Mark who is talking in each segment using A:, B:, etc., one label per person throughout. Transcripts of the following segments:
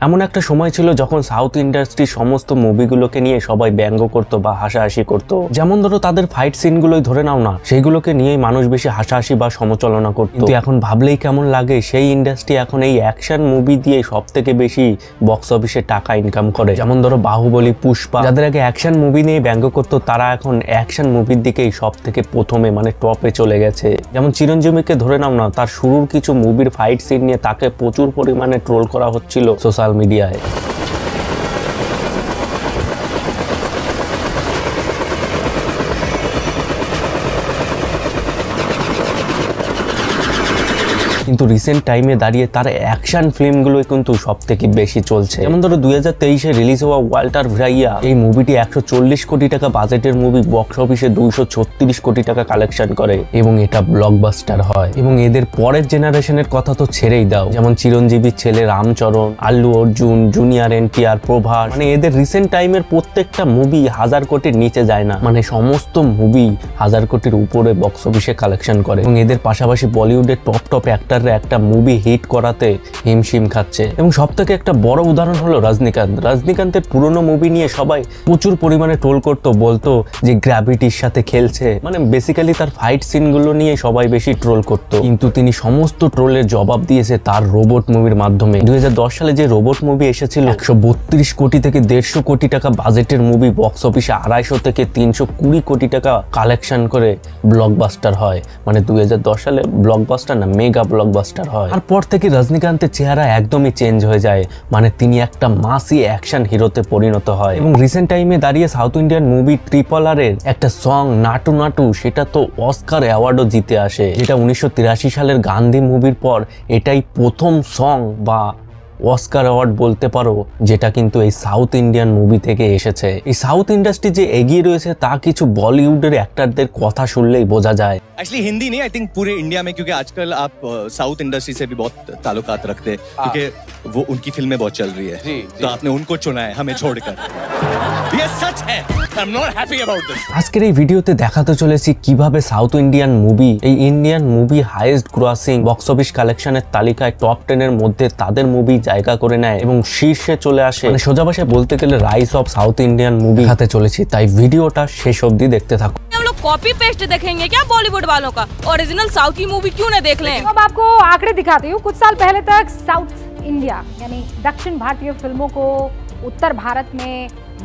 A: এমন একটা সময় ছিল যখন সাউথ ইন্ডাস্ট্রির সমস্ত মুভিগুলোকে নিয়ে সবাই ব্যঙ্গ করতো বা হাসাহাসি করতো। যেমন ধরো তাদের ফাইট সিনগুলোই ধরে নাও না, সেইগুলোকে নিয়েই মানুষ বেশি হাসাহাসি বা সমালোচনা করতো। কিন্তু এখন ভাবলেই কেমন লাগে, সেই ইন্ডাস্ট্রি এখন এই অ্যাকশন মুভি দিয়ে সব থেকে বেশি বক্স অফিসে টাকা ইনকাম করে। যেমন ধরো বাহুবলী, পুষ্পা, যাদের আগে অ্যাকশন মুভি নিয়ে ব্যঙ্গ করতো, তারা এখন অ্যাকশন মুভির দিকেই সব থেকে প্রথমে মানে টপে চলে গেছে। যেমন চিরঞ্জীবীকে ধরে নাও না, তার শুরুর কিছু মুভির ফাইট সিন নিয়ে তাকে প্রচুর পরিমাণে ট্রোল করা হচ্ছিল সোশ্যাল মিডিয়ায়। কিন্তু রিসেন্ট টাইমে দাঁড়িয়ে তার অ্যাকশন ফিল্মগুলোই কিন্তু সব থেকে বেশি চলছে। যেমন ধরো 2023-এ রিলিজ হওয়া ওয়াল্টার ভাইয়া, এই মুভিটি 140 কোটি টাকা বাজেটের মুভি বক্স অফিসে 236 কোটি টাকা কালেকশন করে এবং এটা ব্লকবাস্টার হয়। এবং এদের পরের জেনারেশনের কথা তো ছেড়েই দাও, যেমন চিরঞ্জীবীর ছেলে রামচরণ, আল্লু অর্জুন, জুনিয়র এনটিআর, প্রভাস, মানে এদের রিসেন্ট টাইমের প্রত্যেকটা মুভি 1000 কোটির নিচে যায় না, মানে সমস্ত মুভি 1000 কোটির উপরে বক্স অফিসে কালেকশন করে। এবং এদের পাশাপাশি বলিউডের টপ অ্যাক্টর একটা মুভি হিট করাতে হিমশিম খাচ্ছে। এবং সব থেকে একটা বড় উদাহরণ হলো রজনীকান্তের পুরনো মুভি নিয়ে সবাই প্রচুর পরিমাণে ট্রোল করতো, বলতো যে গ্র্যাভিটির সাথে খেলছে, মানে বেসিক্যালি তার ফাইট সিনগুলো নিয়ে সবাই বেশি ট্রোল করতো। কিন্তু তিনি সমস্ত ট্রোলের জবাব দিয়েছে তার রোবট মুভির মাধ্যমে। 2010 সালে যে রোবট মুভি এসেছিল, 132 কোটি থেকে 150 কোটি টাকা বাজেটের মুভি বক্স অফিসে 250 থেকে 320 কোটি টাকা কালেকশন করে ব্লকবাস্টার হয়। মানে 2010 সালে ব্লকবাস্টার না, মেগা ব্লকবাস্টার হয়। তারপর থেকে রজনীকান্তের চেহারা একদমই চেঞ্জ হয়ে যায়, মানে তিনি একটা মাসি অ্যাকশন হিরোতে পরিণত হয়। এবং রিসেন্ট টাইমে দাঁড়িয়ে সাউথ ইন্ডিয়ান মুভি RRR এর একটা সং নাটু নাটু, সেটা তো অস্কার অ্যাওয়ার্ডও জিতে আসে, যেটা 1983 সালের গান্ধী মুভির পর এটাই প্রথম সং বা অস্কার অ্যাওয়ার্ড বলতে পারো যেটা কিন্তু এই সাউথ ইন্ডিয়ান মুভি থেকে এসেছে। এই সাউথ ইন্ডাস্ট্রি যে এগিয়ে রয়েছে তা কিছু বলিউডের অ্যাক্টরদের কথা শুনলেই বোঝা যায়।
B: एक्चुअली हिंदी नहीं, आई थिंक पूरे इंडिया में, क्योंकि आजकल आप साउथ इंडस्ट्री से भी बहुत ताल्लुकात रखते हैं, क्योंकि वो उनकी फिल्में बहुत चल रही है, तो आपने उनको चुना है हमें छोड़कर। ये सच है, I am not happy about this.
A: আজকের এই ভিডিওতে দেখাতে চলেছি কিভাবে সাউথ ইন্ডিয়ান মুভি, এই Indian movie highest grossing box office কালেকশনের তালিকায় টপ 10 এর মধ্যে তাদের মুভি জায়গা করে নেয় এবং শীর্ষে চলে আসে। মানে সোজা ভাষায় বলতে গেলে rice of south Indian movie দেখাতে চলেছি, তাই ভিডিওটা শেষ অবধি দেখতে থাকো।
C: हम लोग कॉपी पेस्ट देखेंगे क्या बॉलीवुड वालों का? ओरिजिनल साउथ की मूवी क्यों न देख लें?
D: अब आपको आंकड़े दिखाती हूँ। कुछ साल पहले तक साउथ इंडिया यानी दक्षिण भारतीय फिल्मों को उत्तर भारत में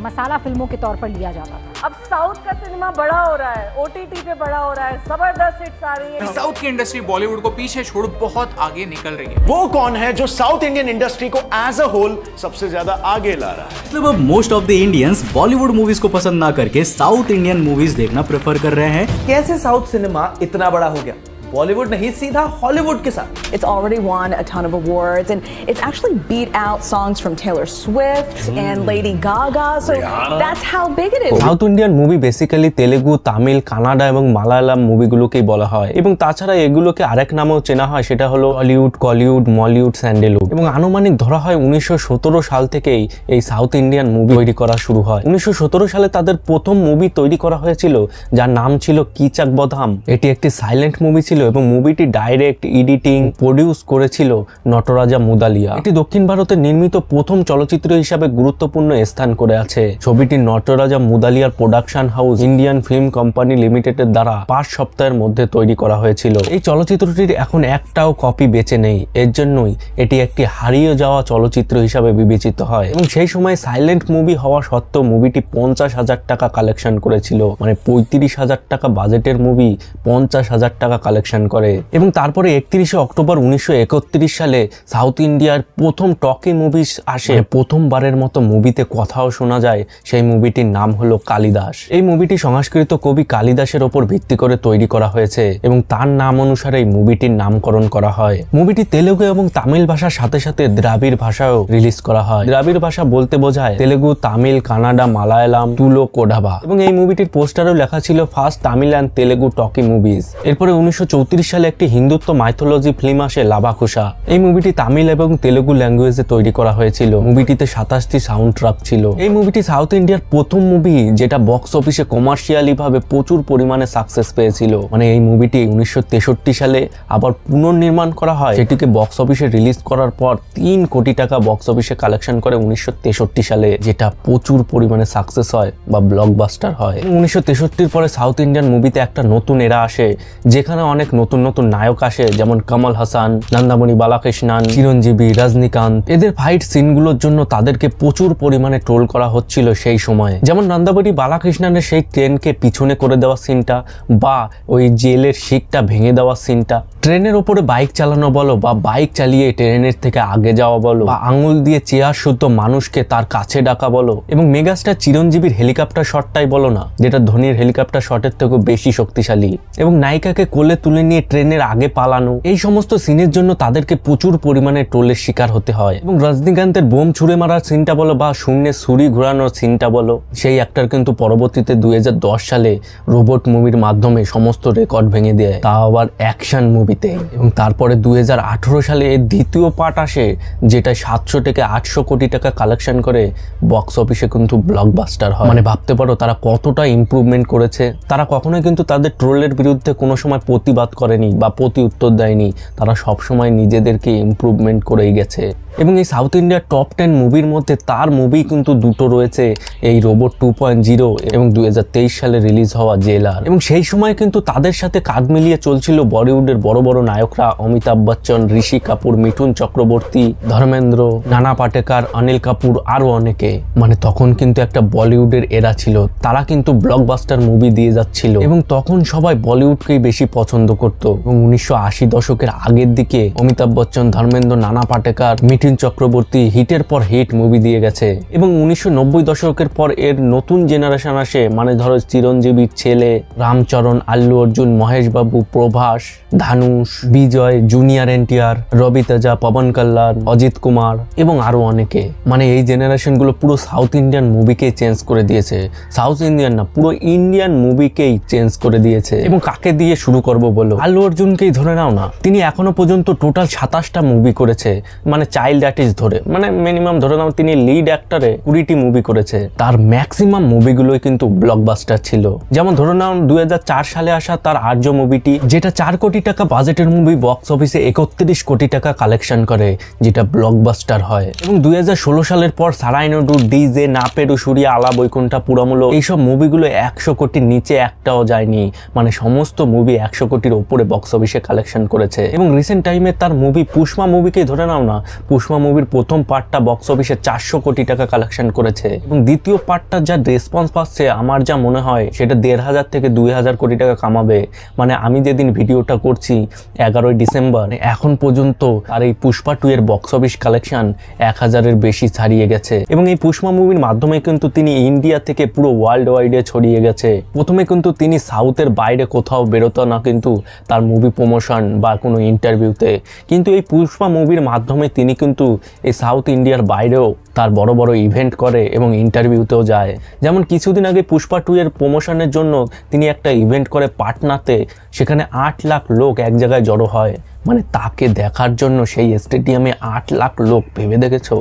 D: मसाला फिल्मों के तौर पर लिया जाता था।
E: अब साउथ का सिनेमा बड़ा हो रहा है, OTT पे बड़ा हो रहा है, जबरदस्त हिट्स आ रही है।
F: साउथ की इंडस्ट्री बॉलीवुड को पीछे छोड़ बहुत आगे निकल रही है।
G: वो कौन है जो साउथ इंडियन इंडस्ट्री को एज अ होल सबसे ज्यादा आगे ला रहा है?
H: मतलब अब most of the Indians Bollywood movies को पसंद ना करके साउथ इंडियन मूवीज देखना प्रेफर कर रहे हैं।
I: कैसे साउथ सिनेमा इतना बड़ा हो गया? बॉलीवुड नहीं, सीधा हॉलीवुड के साथ।
J: It's already won a ton of awards and it's actually beat out songs from Taylor Swift and Lady Gaga, so that's how big it is.
A: South Indian movie basically Telugu, Tamil, Canada এবং মালায়ালাম মুভিগুলোকেই বলা হয়। এবং তাছাড়া এগুলোকে আরেক নামেও চেনা হয়, সেটা হলো হলিউড, কলিউড, মলিউড, স্যান্ডেলউড। এবং আনুমানিক ধরা হয় 1917 সাল থেকেই এই সাউথ ইন্ডিয়ান মুভি তৈরি করা শুরু হয়। 1917 সালে তাদের প্রথম মুভি তৈরি করা হয়েছিল যার নাম ছিল কিচাক বদাম। এটি একটি সাইলেন্ট মুভি ছিল এবং মুভিটি ডাইরেক্ট, এডিটিং, প্রডিউস করেছিল নটরাজা মুদালিয়া। এটি দক্ষিণ ভারতের নির্মিত প্রথম চলচ্চিত্র হিসাবে গুরুত্বপূর্ণ স্থান করে আছে। ছবিটি Nataraja Mudaliar production house Indian film company লিমিটেডের দ্বারা 5 সপ্তাহের মধ্যে তৈরি করা হয়েছিল। এই চলচ্চিত্রটির এখন একটাও কপি বেঁচে নেই, এর জন্যই এটি একটি হারিয়ে যাওয়া চলচ্চিত্র হিসাবে বিবেচিত হয়। এবং সেই সময় সাইলেন্ট মুভি হওয়া সত্ত্বেও মুভিটি 50,000 টাকা কালেকশন করেছিল, মানে 35,000 টাকা বাজেটের মুভি 50,000 টাকা কালেকশন করে। এবং তারপরে 31 অক্টোবর 1931 সালে সাউথ ইন্ডিয়ার প্রথম টকি মুভি আসে। প্রথমবারের মতো মুভিতে কথাও শোনা যায়, সেই মুভিটির নাম হলো কালিদাস। এই মুভিটি সংস্কৃত কবি কালিদাসের ওপর ভিত্তি করে তৈরি করা হয়েছে এবং তার নাম অনুসারে এই মুভিটির নামকরণ করা হয়। মুভিটি তেলেগু এবং তামিল ভাষার সাথে সাথে দ্রাবিড় ভাষায়ও রিলিজ করা হয়। দ্রাবিড় ভাষা বলতে বোঝায় তেলেগু, তামিল, কানাডা, মালায়ালাম, তুলো, কোডাবা। এবং এই মুভিটির পোস্টারেও লেখা ছিল first Tamil and Telugu talkie movies. এরপরে 1934 1934 সালে একটি হিন্দুত্ব মাইথোলজি ফিল্ম আসে লাভাকুশা। এই মুভিটি তামিল এবং তেলুগু ল্যাঙ্গুয়েজে তৈরি করা হয়েছিল। মুভিটিতে 27টি সাউন্ড ট্র্যাক ছিল। এই মুভিটি সাউথ ইন্ডিয়ার প্রথম মুভি যেটা বক্স অফিসে কমার্শিয়ালি ভাবে প্রচুর পরিমাণে সাকসেস পেয়েছিল। মানে এই মুভিটি 1963 সালে আবার পুনর্নির্মাণ করা হয়, সেটিকে বক্স অফিসে রিলিজ করার পর 3 কোটি টাকা বক্স অফিসে কালেকশন করে 1963 সালে, যেটা প্রচুর পরিমাণে সাকসেস হয় বা ব্লকবাস্টার হয়। 1963 পরে সাউথ ইন্ডিয়ান মুভিতে একটা নতুন এরা আসে, যেখানে অনেক নতুন নতুন নায়ক আসে, যেমন কমল হাসান, নন্দামণি বালাকৃষ্ণন, চিরঞ্জীবী, রজনীকান্ত। এদের ফাইট সিনগুলোর জন্য তাদেরকে প্রচুর পরিমাণে ট্রোল করা হচ্ছিল সেই সময়। যেমন নন্দামণি বালাকৃষ্ণনের সেই ট্রেনকে পিছনে করে দেওয়া সিনটা, বা ওই জেলের শিকটা ভেঙে দেওয়া সিনটা, ট্রেনের ওপরে বাইক চালানো বলো বা বাইক চালিয়ে ট্রেনের থেকে আগে যাওয়া বলো, বা আঙুল দিয়ে চেয়ার শুদ্ধ মানুষকে তার কাছে ডাকা বলো, এবং মেগাস্টার চিরঞ্জীবীর হেলিকপ্টার শটটাই বলো না, যেটা ধোনির হেলিকপ্টার শটের থেকেও বেশি শক্তিশালী, এবং নায়িকাকে কোলে তুলে নিয়ে ট্রেনের আগে পালানো, এই সমস্ত সিনের জন্য তাদেরকে প্রচুর পরিমাণে ট্রোলের শিকার হতে হয়। এবং রজনীকান্তের বোম ছুড়ে মারার সিনটা বলো বা শূন্যে ছুরি ঘোরানোর সিনটা বলো, সেই অ্যাক্টর কিন্তু পরবর্তীতে 2010 সালে রোবট মুভির মাধ্যমে সমস্ত রেকর্ড ভেঙে দেয়, তা আবার অ্যাকশন মুভিতে। এবং তারপরে 2018 সালে এর দ্বিতীয় পার্ট আসে, যেটা 700 থেকে 800 কোটি টাকা কালেকশন করে বক্স অফিসে কিন্তু ব্লকবাস্টার হয়। মানে ভাবতে পারো তারা কতটা ইমপ্রুভমেন্ট করেছে। তারা কখনোই কিন্তু তাদের ট্রোলের বিরুদ্ধে কোনো সময় প্রতিবাদ করেনি বা প্রতি উত্তর দেয়নি, তারা সবসময় নিজেদেরকে ইমপ্রুভমেন্ট করেই গেছে। এবং এই সাউথ ইন্ডিয়ার টপ 10 মুভির মধ্যে তার মুভি কিন্তু দুটো রয়েছে, এই রোবট 2.0 এবং 2023 সালে রিলিজ হওয়া জেলার। এবং সেই সময় কিন্তু তাদের সাথে কাঁধ মিলিয়ে চলছিল বলিউডের বড় বড় নায়করা, অমিতাভ বচ্চন, ঋষি কাপুর, মিঠুন চক্রবর্তী, ধর্মেন্দ্র, নানা পাটেকার, অনিল কাপুর, আরো অনেকে। মানে তখন কিন্তু একটা বলিউডের এরা ছিল, তারা কিন্তু ব্লকবাস্টার মুভি দিয়ে যাচ্ছিল, এবং তখন সবাই বলিউডকেই বেশি পছন্দ করত। এবং 1980 দশকের আগের দিকে অমিতাভ বচ্চন, ধর্মেন্দ্র, নানা পাটেকার, মিঠুন চক্রবর্তী হিটের পর হিট মুভি দিয়ে গেছে। এবং 1990 দশকের পর এর নতুন জেনারেশন আসে, মানে ধরো চিরঞ্জীবীর ছেলে, রামচরণ, আল্লু অর্জুন, মহেশ বাবু, প্রভাস, ধানুষ, বিজয়, জুনিয়র এনটিআর, রবি তেজা, পবন কল্যাণ, অজিত কুমার এবং আরো অনেকে। মানে এই জেনারেশন গুলো পুরো সাউথ ইন্ডিয়ান মুভিকে চেঞ্জ করে দিয়েছে। সাউথ ইন্ডিয়ান না, পুরো ইন্ডিয়ান মুভিকেই চেঞ্জ করে দিয়েছে। এবং কাকে দিয়ে শুরু করব বলো, আল্লু অর্জুনকেই ধরে নাও না, তিনি এখনো পর্যন্ত টোটাল 27টা মুভি করেছে, মানে চাইল্ড আর্টিস্ট ধরে, মানে মিনিমাম ধরে নাও তিনি লিড অ্যাক্টরে 20টি মুভি করেছে। তার ম্যাক্সিমাম মুভিগুলোই কিন্তু ব্লকবাস্টার ছিল। যেমন ধরে নাও 2004 সালে আসা তার আর্য মুভিটি, যেটা 4 কোটি টাকা বাজেটের মুভি বক্স অফিসে 31 কোটি টাকা কালেকশন করে, যেটা ব্লকবাস্টার হয়। এবং 2016 সালের পর সারাইনডু, ডিজে, না পেরু, সূর্যা, আলা বৈকুণ্ঠা, পুরামূলো, এইসব মুভিগুলো 100 কোটির নিচে একটাও যায়নি। মানে সমস্ত মুভি 100 কোটির ওপরে বক্স অফিসে কালেকশন করেছে। এবং রিসেন্ট টাইমে তার মুভি পুষ্পা মুভিকে ধরে নাও না, পুষ্পা মুভির প্রথম পার্টটা বক্স অফিসে 400 কোটি টাকা কালেকশন করেছে, এবং দ্বিতীয় পার্টটা যা রেসপন্স পাচ্ছে আমার যা মনে হয় সেটা 1,500 থেকে 2,000 কোটি টাকা কামাবে। মানে আমি যেদিন ভিডিওটা করছি 11 ডিসেম্বর, এখন পর্যন্ত আর এই পুষ্পা 2 এর বক্স অফিস কালেকশন 1000-এর বেশি ছাড়িয়ে গেছে। এবং এই পুষ্পা মুভির মাধ্যমে কিন্তু তিনি ইন্ডিয়া থেকে পুরো ওয়ার্ল্ড ওয়াইডে ছড়িয়ে গেছে। প্রথমে কিন্তু তিনি সাউথের বাইরে কোথাও বেরোতো না কিন্তু তার মুভি প্রমোশন বা কোনো ইন্টারভিউতে, কিন্তু এই পুষ্পা মুভির মাধ্যমে তিনি কিন্তু এই সাউথ ইন্ডিয়ার বাইরেও তার বড় বড় ইভেন্ট করে এবং ইন্টারভিউতেও যায়। যেমন কিছুদিন আগে পুষ্পা 2 এর প্রমোশনের জন্য তিনি একটা ইভেন্ট করে পাটনাতে, সেখানে 8 লাখ লোক এক জায়গায় জড়ো হয়। মানে তাকে দেখার জন্য সেই স্টেডিয়ামে 8 লাখ লোক, ভেবে দেখেছো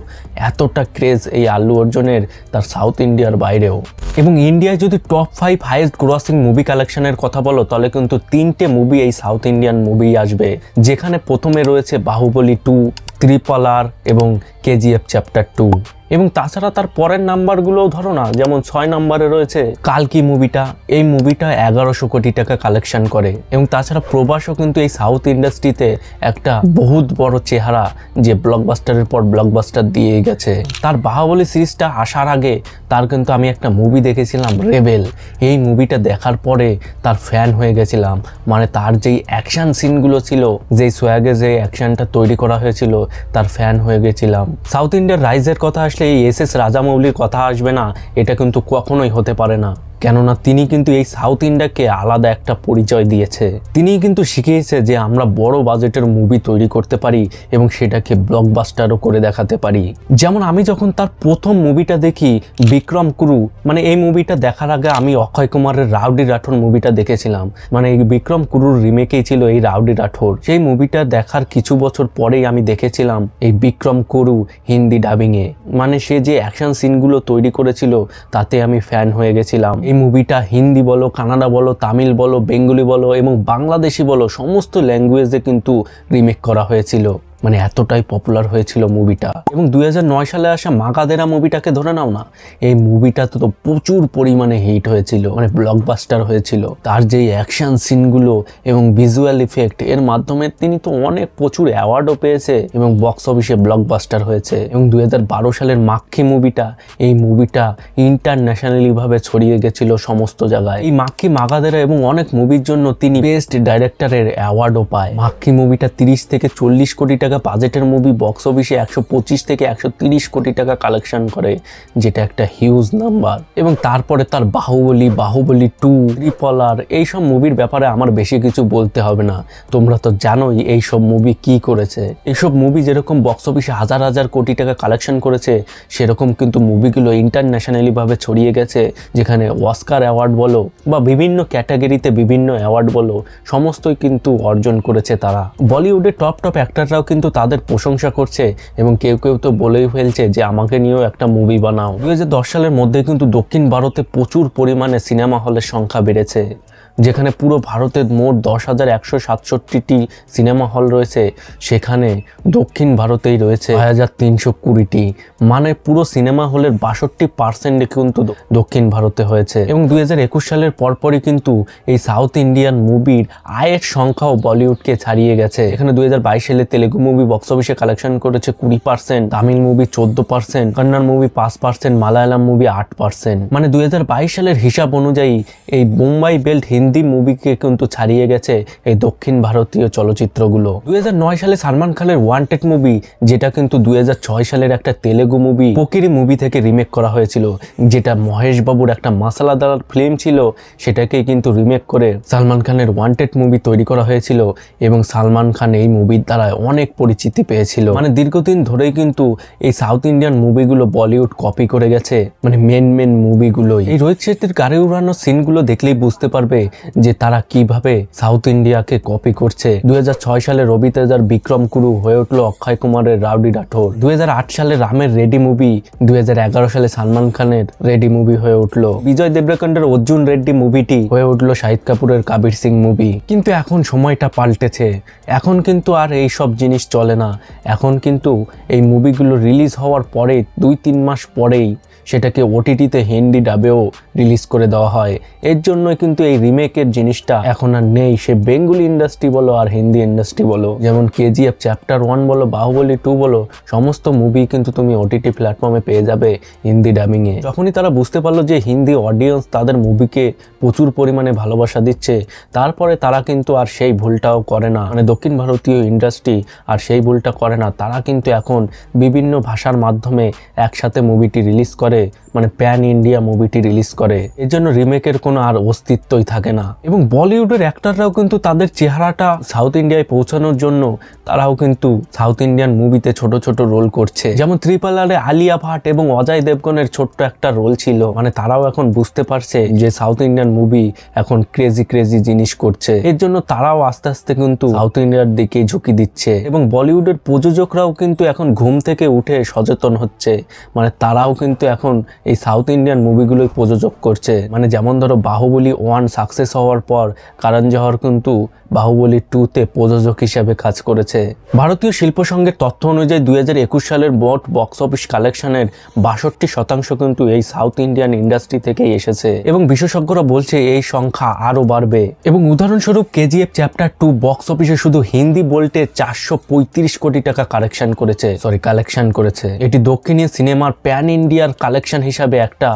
A: এতটা ক্রেজ এই আল্লু অর্জুনের তার সাউথ ইন্ডিয়ার বাইরেও। এবং ইন্ডিয়ায় যদি টপ 5 হাইয়েস্ট গ্রসিং মুভি কালেকশনের কথা বলো, তাহলে কিন্তু 3টে মুভি এই সাউথ ইন্ডিয়ান মুভি আসবে, যেখানে প্রথমে রয়েছে বাহুবলী 2, ত্রিপলার এবং কেজিএফ চ্যাপ্টার 2। এবং তাছাড়া তার পরের নাম্বারগুলোও ধরো না, যেমন 6 নম্বরে রয়েছে কালকি মুভিটা, এই মুভিটা 1100 কোটি টাকা কালেকশন করে। এবং তাছাড়া প্রভাসও কিন্তু এই সাউথ ইন্ডাস্ট্রিতে একটা বহুত বড় চেহারা, যে ব্লকবাস্টারের পর ব্লকবাস্টার দিয়ে গেছে। তার বাহুবলী সিরিজটা আসার আগে তার কিন্তু আমি একটা মুভি দেখেছিলাম রেবেল, এই মুভিটা দেখার পরে তার ফ্যান হয়ে গেছিলাম। মানে তার যেই অ্যাকশন সিনগুলো ছিল, যেই সোয়াগে যে অ্যাকশনটা তৈরি করা হয়েছিল, তার ফ্যান হয়ে গেছিলাম। সাউথ ইন্ডিয়ার রাইজের কথা আসলে এই এস এস রাজামৌলির কথা আসবে না, এটা কিন্তু কখনোই হতে পারে না। কেননা তিনি কিন্তু এই সাউথ ইন্ডিয়াকে আলাদা একটা পরিচয় দিয়েছে। তিনিই কিন্তু শিখিয়েছে যে আমরা বড় বাজেটের মুভি তৈরি করতে পারি এবং সেটাকে ব্লকবাস্টারও করে দেখাতে পারি। যেমন আমি যখন তার প্রথম মুভিটা দেখি বিক্রম কুরু, মানে এই মুভিটা দেখার আগে আমি অক্ষয় কুমারের রাউডি রাঠোর মুভিটা দেখেছিলাম, মানে এই বিক্রম কুরুর রিমেকেই ছিল এই রাউডি রাঠোর। সেই মুভিটা দেখার কিছু বছর পরেই আমি দেখেছিলাম এই বিক্রম কুরু হিন্দি ডাবিংয়ে, মানে সে যে অ্যাকশন সিনগুলো তৈরি করেছিল তাতে আমি ফ্যান হয়ে গেছিলাম। এই মুভিটা হিন্দি বলো, কানাডা বলো, তামিল বলো, বেঙ্গলি বলো এবং বাংলাদেশি বলো সমস্ত ল্যাঙ্গুয়েজে কিন্তু রিমেক করা হয়েছিল, মানে এতটাই পপুলার হয়েছিল মুভিটা। এবং 2009 সালে আসা মাগাদেরা মুভিটাকে ধরে নাও না, এই মুভিটা তো প্রচুর পরিমাণে হিট হয়েছিল, মানে ব্লকবাস্টার হয়েছিল। তার যেই অ্যাকশন সিনগুলো এবং ভিজুয়াল ইফেক্ট এর মাধ্যমে তিনি তো অনেক প্রচুর অ্যাওয়ার্ডও পেয়েছে এবং বক্স অফিসে ব্লকবাস্টার হয়েছে। এবং 2012 সালের মাক্ষী মুভিটা, এই মুভিটা ইন্টারন্যাশনালি ভাবে ছড়িয়ে গেছিল সমস্ত জায়গায়। এই মাক্ষী, মাগাদেরা এবং অনেক মুভির জন্য তিনি বেস্ট ডাইরেক্টরের অ্যাওয়ার্ডও পায়। মাক্ষী মুভিটা 30 থেকে 40 কোটি টাকা বাজেটের মুভি বক্স অফিসে 125 থেকে 130 কোটি টাকা কালেকশন করে, যেটা একটা হিউজ নাম্বার। এবং তারপরে তার বাহুবলী, বাহুবলী 2, ট্রিপল আর, এইসব মুভির ব্যাপারে আমার বেশি কিছু বলতে হবে না, তোমরা তো জানোই এইসব মুভি কি করেছে। এইসব মুভি যেরকম বক্স অফিসে হাজার হাজার কোটি টাকা কালেকশন করেছে, সেরকম কিন্তু মুভিগুলো ইন্টারন্যাশনালি ভাবে ছড়িয়ে গেছে, যেখানে অস্কার অ্যাওয়ার্ড বলো বা বিভিন্ন ক্যাটাগরিতে বিভিন্ন অ্যাওয়ার্ড বলো সমস্তই কিন্তু অর্জন করেছে তারা। বলিউডের টপ অ্যাক্টররাও কিন্তু তাদের প্রশংসা করছে এবং কেউ কেউ তো বলেই ফেলছে যে আমাকে নিয়েও একটা মুভি বানাও। 2010 সালের মধ্যে কিন্তু দক্ষিণ ভারতে প্রচুর পরিমাণে সিনেমা হলের সংখ্যা বেড়েছে, যেখানে পুরো ভারতের মোট 10,167টি সিনেমা হল রয়েছে, সেখানে দক্ষিণ ভারতেই রয়েছে 6,320টি, মানে পুরো সিনেমা হলের 62% কিন্তু দক্ষিণ ভারতে হয়েছে। এবং 2021 সালের পরপরই কিন্তু এই সাউথ ইন্ডিয়ান মুভির আয়ের সংখ্যাও বলিউডকে ছাড়িয়ে গেছে। এখানে 2022 সালে তেলেগু মুভি বক্স অফিসে কালেকশন করেছে 20%, Tamil movie 14%, Kannada movie 5%, Malayalam movie 8%, মানে 2022 সালের হিসাব অনুযায়ী এই বোম্বাই বেল্ট হিন্দি মুভিকে কিন্তু ছাড়িয়ে গেছে এই দক্ষিণ ভারতীয় চলচ্চিত্রগুলো। 2009 সালে সালমান খানের ওয়ান্টেড মুভি, যেটা কিন্তু 2006 সালের একটা তেলেগু মুভি পোকিরি মুভি থেকে রিমেক করা হয়েছিল, যেটা মহেশ বাবুর একটা মশলাদার ফিল্ম ছিল, সেটাকে কিন্তু রিমেক করে সালমান খানের ওয়ান্টেড মুভি তৈরি করা হয়েছিল এবং সালমান খান এই মুভির দ্বারা অনেক পরিচিতি পেয়েছিল। মানে দীর্ঘদিন ধরেই কিন্তু এই সাউথ ইন্ডিয়ান মুভিগুলো বলিউড কপি করে গেছে, মানে মেন মুভিগুলোই। এই রোহিত শেট্টির গাড়ি উড়ানোর সিনগুলো দেখলেই বুঝতে পারবে যে তারা কিভাবে সাউথ ইন্ডিয়াকে কপি করছে। 2006 সালে রবি তেজার বিক্রম কুরু হয়ে উঠলো অক্ষয় কুমারের রাউডি রাঠোর। 2008 সালে রামের রেডি মুভি 2011 সালে সালমান খানের রেডি মুভি হয়ে উঠলো। বিজয় দেবরকন্ডের অর্জুন রেড্ডি মুভিটি হয়ে উঠলো শাহিদ কাপুরের কাবির সিং মুভি। কিন্তু এখন সময়টা পাল্টেছে, এখন কিন্তু আর এই সব জিনিস চলে না। এখন কিন্তু এই মুভিগুলো রিলিজ হওয়ার পরে 2-3 মাস পরেই সেটাকে ওটিটিতে হিন্দি ডাবেও রিলিজ করে দেওয়া হয়। এর জন্যই কিন্তু এই রিমেকের জিনিসটা এখন আর নেই, সে বেঙ্গলি ইন্ডাস্ট্রি বলো আর হিন্দি ইন্ডাস্ট্রি বলো। যেমন কেজিএফ চ্যাপ্টার 1 বলো, বাহুবলী 2 বলো, সমস্ত মুভি কিন্তু তুমি ওটিটি প্ল্যাটফর্মে পেয়ে যাবে হিন্দি ডাবিংয়ে। যখনই তারা বুঝতে পারলো যে হিন্দি অডিয়েন্স তাদের মুভিকে প্রচুর পরিমাণে ভালোবাসা দিচ্ছে, তারপরে তারা কিন্তু আর সেই ভুলটাও করে না, মানে দক্ষিণ ভারতীয় ইন্ডাস্ট্রি আর সেই ভুলটা করে না। তারা কিন্তু এখন বিভিন্ন ভাষার মাধ্যমে একসাথে মুভিটি রিলিজ করে, মানে প্যান ইন্ডিয়া মুভিটি রিলিজ করে। এর জন্য রিমেকের কোনো আর অস্তিত্বই থাকে না। এবং বলিউডের অ্যাক্টররাও কিন্তু তাদের চেহারাটা সাউথ ইন্ডিয়ায় পৌঁছানোর জন্য তারাও কিন্তু সাউথ ইন্ডিয়ান মুভিতে ছোট ছোট রোল করছে। যেমন ট্রিপল আরে আলিয়া ভাট এবং অজয় দেবগনের ছোট্ট একটা রোল ছিল, মানে তারাও এখন বুঝতে পারছে যে সাউথ ইন্ডিয়ান মুভি এখন ক্রেজি জিনিস করছে। এর জন্য তারাও আস্তে আস্তে কিন্তু সাউথ ইন্ডিয়ার দিকে ঝুঁকি দিচ্ছে। এবং বলিউডের প্রযোজকরাও কিন্তু এখন ঘুম থেকে উঠে সচেতন হচ্ছে, মানে তারাও কিন্তু এখন এই সাউথ ইন্ডিয়ান মুভিগুলোই প্রযোজক করছে। মানে যেমন ধরো বাহুবলী 1 সাকসেস হওয়ার পর করণ জোহর কিন্তু বাহুবলী 2-তে প্রযোজক হিসেবে কাজ করেছে। ভারতীয় শিল্প সংঘের তথ্য অনুযায়ী 2021 সালের মোট বক্স অফিস কালেকশনের 62% কিন্তু এই সাউথ ইন্ডিয়ান ইন্ডাস্ট্রি থেকেই এসেছে এবং বিশেষজ্ঞরা বলছে এই সংখ্যা আরো বাড়বে। এবং উদাহরণস্বরূপ কেজিএফ চ্যাপ্টার 2 বক্স অফিসে শুধু হিন্দি বলতে 435 কোটি টাকা কালেকশন করেছে। এটি দক্ষিণী সিনেমার প্যান ইন্ডিয়ার কালেকশন হিসাবে একটা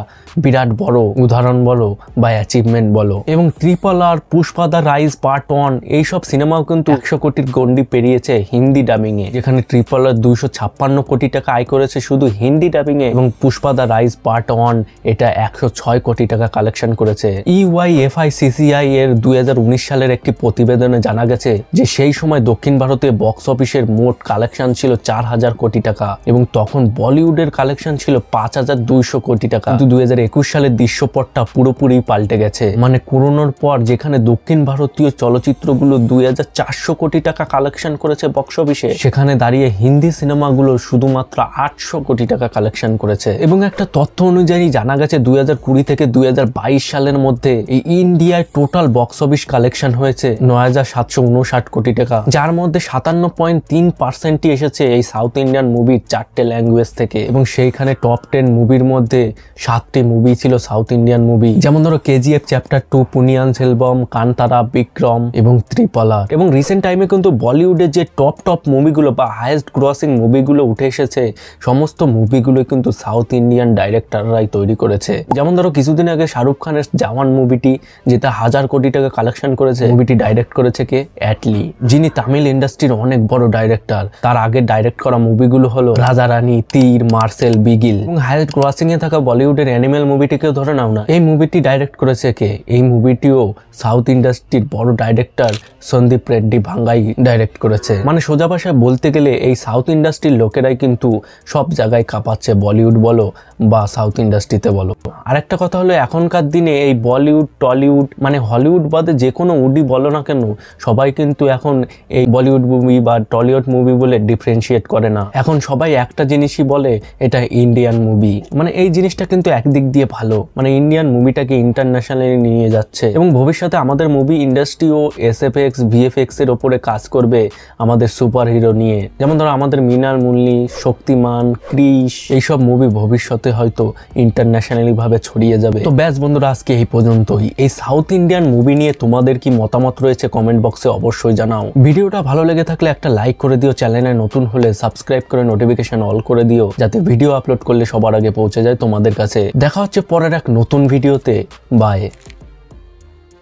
A: বিরাট বড় উদাহরণ বলো বা অ্যাচিভমেন্ট বলো। এবং triple R, Pushpa the rise part 1 এইসব সিনেমাও কিন্তু 100 কোটির গন্ডি পেরিয়েছে হিন্দি ডাবিং এ, যেখানে ট্রিপল আর 256 কোটি টাকা আয় করেছে শুধু হিন্দি ডাবিং এ, এবং পুষ্পা দ্য রাইজ পার্ট 1 এটা 106 কোটি টাকা কালেকশন করেছে। EYFICCI এর 2019 সালের একটি প্রতিবেদনে জানা গেছে যে সেই সময় দক্ষিণ ভারতে বক্স অফিসের মোট কালেকশন ছিল 4000 কোটি টাকা এবং তখন বলিউডের কালেকশন ছিল 5200 কোটি টাকা। কিন্তু 2021 সালের দৃশ্যপটটা পুরোপুরি পাল্টে গেছে। মানে করোনার পর যেখানে দক্ষিণ ভারতীয় চলচ্চিত্রগুলো 2400 কোটি টাকা কালেকশন করেছে বক্স অফিসে, সেখানে দাঁড়িয়ে হিন্দি সিনেমাগুলো শুধুমাত্র 800 কোটি টাকা কালেকশন করেছে। এবং একটা তথ্য অনুযায়ী জানা গেছে 2020 থেকে 2022 সালের মধ্যে এই ইন্ডিয়ায় টোটাল বক্স অফিস কালেকশন হয়েছে 9759 কোটি টাকা, যার মধ্যে 57.3% এসেছে এই সাউথ ইন্ডিয়ান মুভির 4টে ল্যাঙ্গুয়েজ থেকে। এবং সেইখানে টপ 10 মুভির মধ্যে 7টি মুভি ছিল সাউথ ইন্ডিয়ান মুভি, যেমন ধরো KGF চ্যাপ্টার 2, পুনিয়ান সেলবম, কান্তারা, বিক্রম এবং ট্রিপল আর। এবং রিসেন্ট টাইমে কিন্তু বলিউডের যে টপ মুভিগুলো বা হাইয়েস্ট গ্রসিং মুভিগুলো উঠে এসেছে, সমস্ত মুভিগুলো কিন্তু সাউথ ইন্ডিয়ান ডাইরেক্টররাই তৈরি করেছে। যেমন ধরো কিছুদিন আগে শাহরুখ খানের জওয়ান মুভিটি, যেটা 1000 কোটি টাকা কালেকশন করেছে, মুভিটি ডাইরেক্ট করেছে কে? অ্যাটলি, যিনি তামিল ইন্ডাস্ট্রির অনেক বড় ডাইরেক্টর। তার আগে ডাইরেক্ট করা মুভিগুলো হলো রাজা রানী, তীর, মার্সেল, বিগিল। এবং হাইয়েস্ট গ্রসিং এ থাকা বলিউডের অ্যানিমেল মুভিটিকেও ধরে নাও না, এই মুভিটি ডাইরেক্ট করেছে কে? এই মুভিটিও সাউথ ইন্ডাস্ট্রির বড় ডাইরেক্টর সন্দীপ রেড্ডি ভাঙ্গাই ডাইরেক্ট করেছে। মানে সোজা ভাষায় বলতে গেলে এই সাউথ ইন্ডাস্ট্রির লোকেরাই কিন্তু সব জায়গায় কাঁপাচ্ছে, বলিউড বলো বা সাউথ ইন্ডাস্ট্রিতে বলো। আরেকটা কথা হলো এখনকার দিনে এই বলিউড, টলিউড মানে হলিউড বাদে যে কোনো উডি বলো না কেন, সবাই কিন্তু এখন এই বলিউড মুভি বা টলিউড মুভি বলে ডিফারেন্সিয়েট করে না। এখন সবাই একটা জিনিসই বলে, এটা ইন্ডিয়ান মুভি। মানে এই জিনিসটা কিন্তু একদিক দিয়ে ভালো, মানে ইন্ডিয়ান মুভিটাকে ইন্টারন্যাশনালি নিয়ে যাচ্ছে এবং ভবিষ্যতে আমাদের মুভি ইন্ডাস্ট্রি ও SFX, VFX এর ওপরে কাজ করবে আমাদের সুপার হিরো নিয়ে। যেমন ধরো আমাদের মৃণাল মুন্নি, শক্তিমান, ক্রিশ, এইসব মুভি ভবিষ্যতে হয়তো ইন্টারন্যাশনালি ভাবে ছড়িয়ে যাবে। তো ব্যাস বন্ধুরা, আজকে এই পর্যন্তই। এই সাউথ ইন্ডিয়ান মুভি নিয়ে তোমাদের কি মতামত রয়েছে কমেন্ট বক্সে অবশ্যই জানাও। ভিডিওটা ভালো লেগে থাকলে একটা লাইক করে দিও, চ্যানেলে নতুন হলে সাবস্ক্রাইব করে নোটিফিকেশন অল করে দিও, যাতে ভিডিও আপলোড করলে সবার আগে পৌঁছে যায় তোমাদের কাছে। দেখা হচ্ছে পরের এক নতুন ভিডিওতে। বাই।